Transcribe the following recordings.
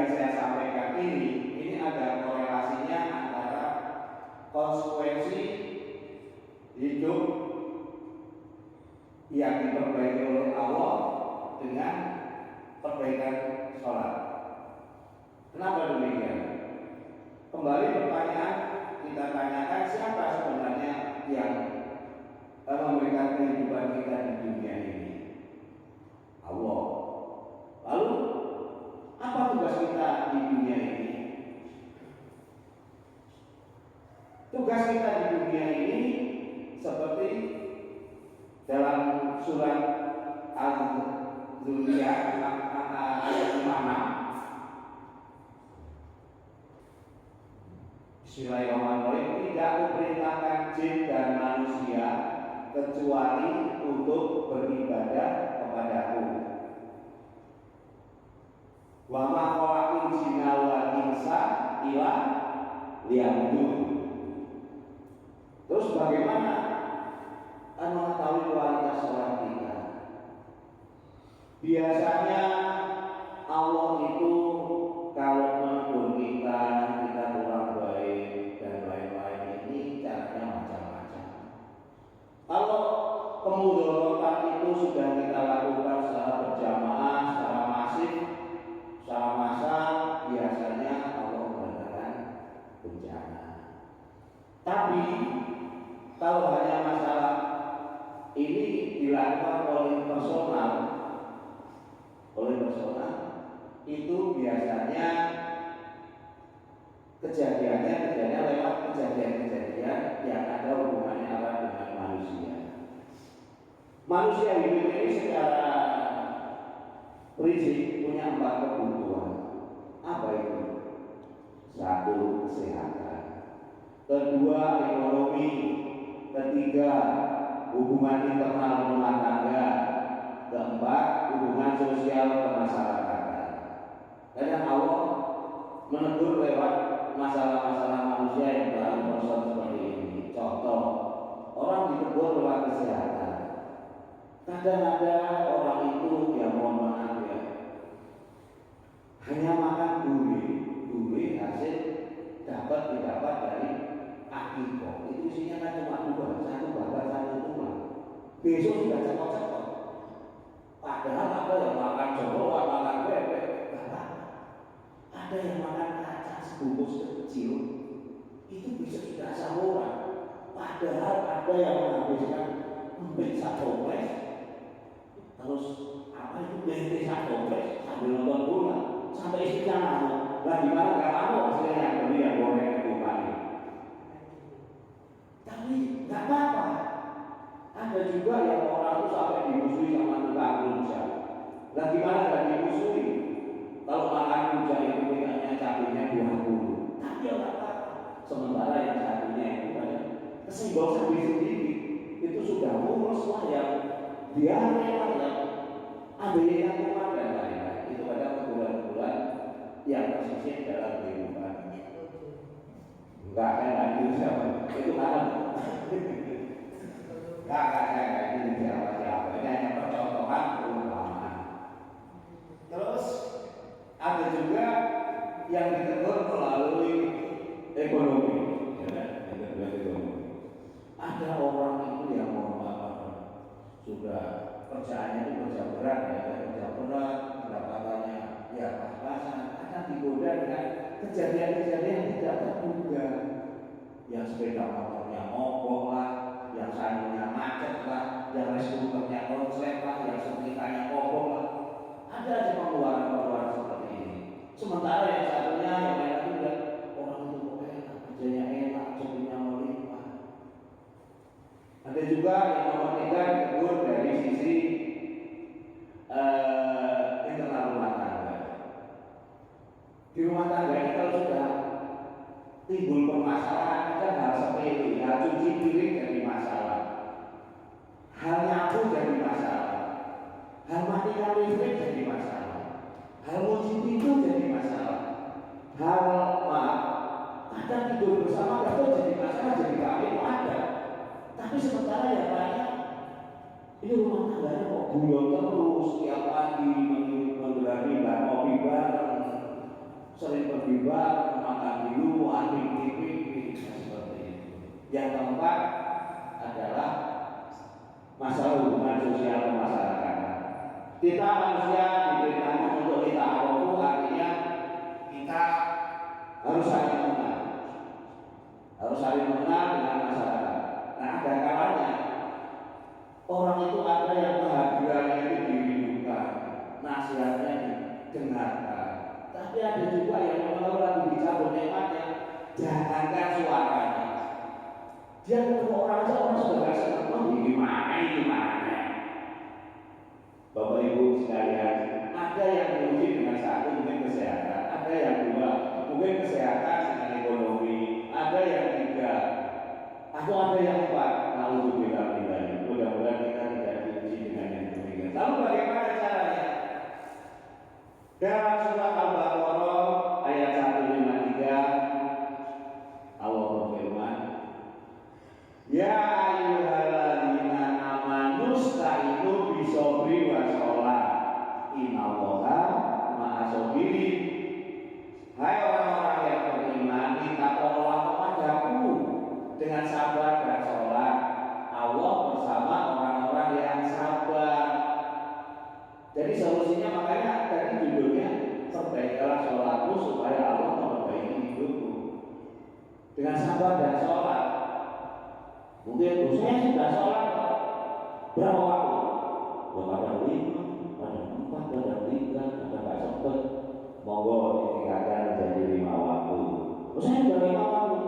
yang saya sampaikan ini ada korelasinya antara konsekuensi hidup yang diperbaiki oleh Allah dengan perbaikan sholat. Kenapa demikian? Kembali pertanyaan kita tanyakan, siapa sebenarnya yang memberikan kehidupan kita di dunia ini? Allah. Lalu apa tugas kita di dunia ini? Tugas kita di dunia ini seperti dalam surat Al-Dzurriyah ayat 56. Bismillahirrahmanirrahim. Tidak kuperintahkan jin dan manusia kecuali untuk beribadah kepadaku. Wa ma khalaqul jinna wal insa illa liya'budun. Terus bagaimana mengetahui kualitas sholat kita? Biasanya Allah itu kalau menegur kita kurang baik dan lain-lain, ini caranya macam-macam. Kalau kemudaratan itu sudah kita lakukan secara berjamaah, secara masif, secara massal, biasanya Allah mendatangkan bencana. Tapi kalau hanya masalah ini dilakukan oleh personal, itu biasanya kejadiannya lewat kejadian-kejadian yang ada hubungannya antara dengan manusia. Manusia hidup ini secara prinsip punya 4 kebutuhan. Apa itu? 1, kesehatan. 2, ekonomi. 3, hubungan internal rumah tangga. 4, hubungan sosial kemasyarakatan. Kadang Allah menegur lewat masalah-masalah manusia yang dalam proses seperti ini. Contoh, orang ditegur lewat kesehatan. Kadang ada orang itu yang mohon maaf ya, hanya makan duri hasil didapat dari akikoh. Itu isinya kan cuma 2, 1 bakar 1 tulang. Besok sudah cekot-cekot. Padahal ada yang makan joroan, makan bebek, ada yang makan kacang sebungkus kecil, itu bisa sudah samuran. Padahal ada yang menghabiskan empit 1 toples, terus apa itu bente 1 toples sambil nonton bola, sampai istrinya ngamuk. Lah gimana nggak ngamuk hasilnya yang beli yang goreng kembali. Tapi nggak apa-apa. Ada juga yang orang itu sampai dimusuhi sama tukang rujak. Lah gimana nggak dimusuhi? Kalau makan rujak itu minyaknya cabenya 20, tapi ya nggak apa-apa. Sementara yang satunya itu ada kesenggol sendiri, itu sudah mulus lah yang diare lah yang ambil yang kuat dan lain-lain. Itu ada kebulan-kebulan yang tersisih dalam kehidupan. Enggak, saya nggak itu siapa. Itu kan kakak saya ini siapa-siapa. Ini hanya percontohan perumpamaan. Terus ada juga yang ditegur melalui ekonomi. Ada orang itu yang mau sudah kerjaannya itu kerja berat pendapatannya ya pas-pasan, akan digoda dengan kejadian-kejadian yang tidak terduga, yang sepeda motornya mogok lah, yang sayurnya macet lah, yang reskuternya konslet lah, yang setrikanya mogok lah. Ada aja pengeluaran seperti ini. Sementara yang satunya yang lain juga orang itu enak, kerjanya enak, rezekinya melimpah. Ada juga yang nomor 3 ditegur dari sisi internal rumah tangga. Di rumah tangga ini kalau sudah timbul permasalahan, kan hal sepele, hal cuci piring jadi masalah, hal nyapu jadi masalah, hal matikan listrik jadi masalah, hal kunci pintu jadi masalah, hal kadang tidur bersama atau jadi masalah, jadi kami ada. Tapi sementara yang lainnya ini rumah tangganya kok gulung terus, tiap pagi menggelar kopi bareng, sering berbimbang, makan di luar, seperti itu. Yang keempat adalah masalah hubungan sosial kemasyarakatan. Kita manusia diperintahkan untuk kita ta'arufu, artinya kita harus saling mengenal, dengan masyarakat. Nah, ada kalanya orang itu ada yang kehadirannya itu dirindukan, nasihatnya didengarkan, tapi ada juga yang kalau lagi dicabut nikmatnya, jangankan suaranya, dia ketemu orang aja orang sudah gak senang. Gimana? Bapak Ibu sekalian, ada yang diuji dengan satu mungkin kesehatan, ada yang dua mungkin kesehatan dengan ekonomi, ada yang tiga, atau ada yang empat. Alhamdulillah, mudah-mudahan kita tidak diuji dengan yang demikian. Lalu bagaimana caranya? Dalam surat Al-Baqarah ayat 153 Allah berfirman, ya ayyuhalladzina amanu sta'inu bisobri wa sholat innallaha ma'as-sabirin. Hai orang-orang yang beriman, minta tolong kepadaku dengan sabar dan sholat. Allah bersama orang-orang yang sabar. Jadi solusinya makanya tadi judulnya perbaikilah sholatmu supaya Allah memperbaiki hidupmu. Dengan sabar dan sholat. Mungkin saya sudah sholat berapa waktu? Ada 5, ada 4, ada 3, ada nggak sempat. Monggo ditingkatkan menjadi 5 waktu. Saya sudah 5 waktu.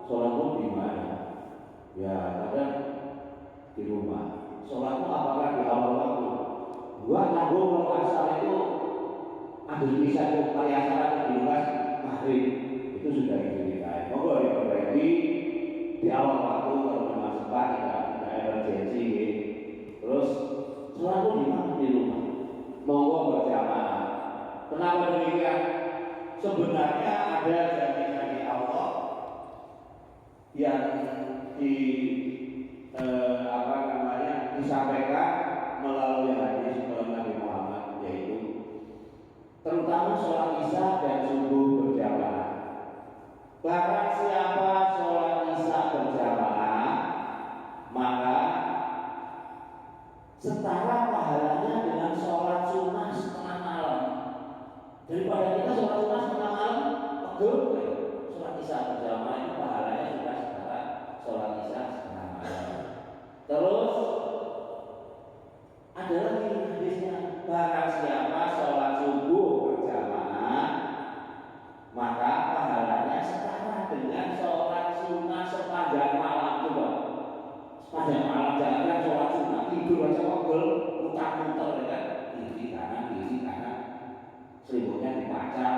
Sholatmu di mana? Ya kadang di rumah. Sholatmu apakah di awal waktu? Gua nanggung kalau asal itu ambil bisa itu kali asal di luas maghrib itu sudah kita. Monggo diperbaiki di awal waktu kalau memang sempat tidak emergensi. Terus sholatmu di mana? Di rumah. Monggo berjamaah. Kenapa demikian? Sebenarnya ada janji Allah yang disampaikan melalui hadis Nabi Muhammad, yaitu terutama sholat isya dan subuh berjamaah. Barang siapa sholat isya berjamaah, maka setara pahalanya dengan sholat sunnah setengah malam. Daripada kita sholat sunnah setengah malam, betul. Sholat isya berjamaah itu pahalanya sudah setara sholat isya setengah malam. Terus ada lagi hadisnya, barang siapa sholat subuh berjamaah, maka pahalanya setara dengan sholat sunnah sepanjang malam. Coba sepanjang malam, jangan sholat sunnah tidur aja pegel, muter-muter ya, kiri kanan, selimutnya dibaca.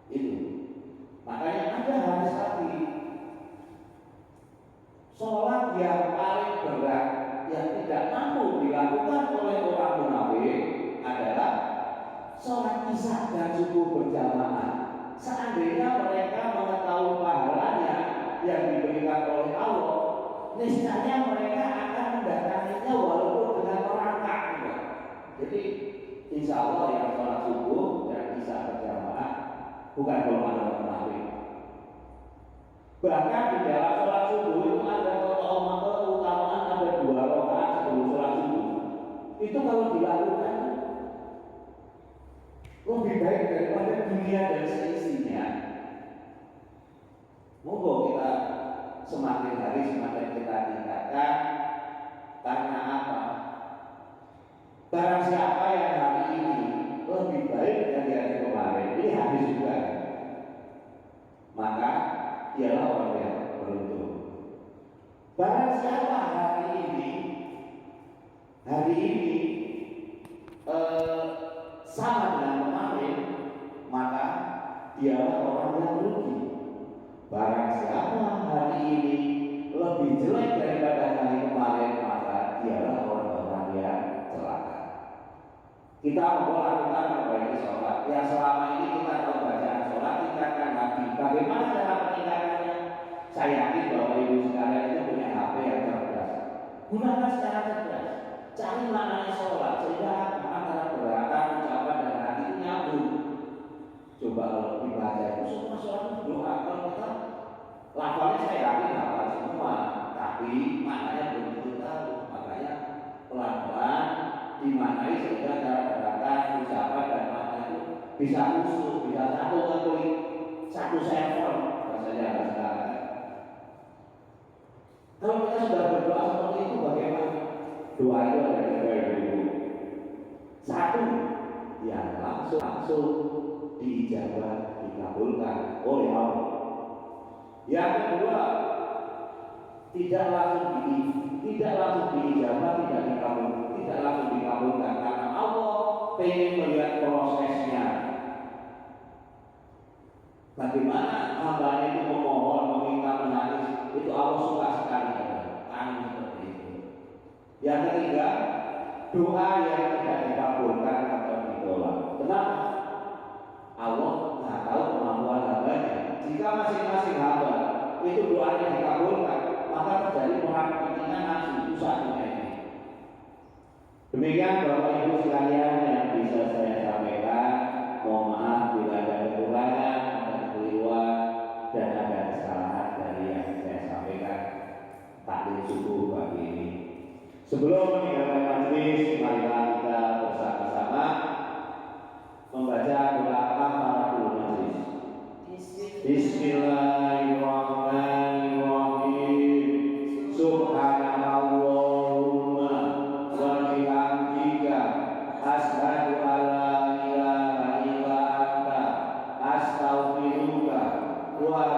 Itu makanya ada hadis lagi, sholat yang paling berat yang tidak mampu dilakukan oleh orang munafik adalah sholat isya dan subuh berjamaah. Seandainya mereka mengetahui pahalanya yang diberikan oleh Allah, niscaya mereka akan mendatanginya walaupun dengan merangkak. Jadi insya Allah yang sholat subuh dan isya berjamaah bukan golongan munafik. Bahkan di dalam sholat subuh itu ada keutamaan, ada 2 rakaat sebelum sholat subuh. Itu kalau dilakukan lebih baik daripada dunia dan seisinya. Monggo kita semakin hari semakin kita tingkatkan. Karena apa? Barang siapa yang hari ini lebih baik dari hari kemarin, ini hadis juga, maka ialah orang yang beruntung. Barang siapa hari ini sama dengan kemarin, maka dialah orang yang rugi. Barang siapa hari ini lebih jelek daripada hari kemarin, maka dialah orang-orang yang celaka. Kita melakukan perbaiki sholat. Ya selama ini kita tahu bacaan sholat, tingkatkan lagi. Bagaimana cara meningkatkannya? Saya yakin bahwa ibu sekalian itu punya HP yang cerdas. Gunakan secara cerdas. Cari maknanya sholat sehingga antara gerakan, ucapan dan hati nyambung. kalau dibaca itu semua sholat doa. Kalau kita lafalnya saya yakin hafal semua, tapi maknanya belum tentu tahu. Makanya pelan-pelan dimaknai sehingga cara gerakan, ucapan dan makna itu bisa usul, bisa satu kali, satu server rasanya sekarang. Kalau kita sudah berdoa seperti itu bagaimana? Doa itu ada tiga dulu. Satu, yang langsung diijabah, dikabulkan oleh Allah. Yang kedua, tidak langsung diijabah, tidak langsung dikabulkan karena Allah ingin melihat prosesnya. Bagaimana hamba itu memohon, meminta, menangis, itu Allah suka sekali kangen seperti itu. Yang ketiga, doa yang tidak dikabulkan atau ditolak. Kenapa? Allah nggak tahu kemampuan hambanya. Jika masing-masing hamba itu doanya dikabulkan, maka terjadi perang kepentingan nafsu itu satunya ini. Demikian Bapak Ibu sekalian yang bisa saya sampaikan. Mohon maaf bila ada kekurangan, ada kekeliruan, dan ada kesalahan dari yang saya sampaikan. Takdir subuh pagi ini. Sebelum meninggalkan majelis, marilah kita bersama-sama membaca doa kafaratul majelis. Bismillahirrahmanirrahim. Subhanallahumma wa bihamdika asyhadu alla ilaha illa anta astaghfiruka wa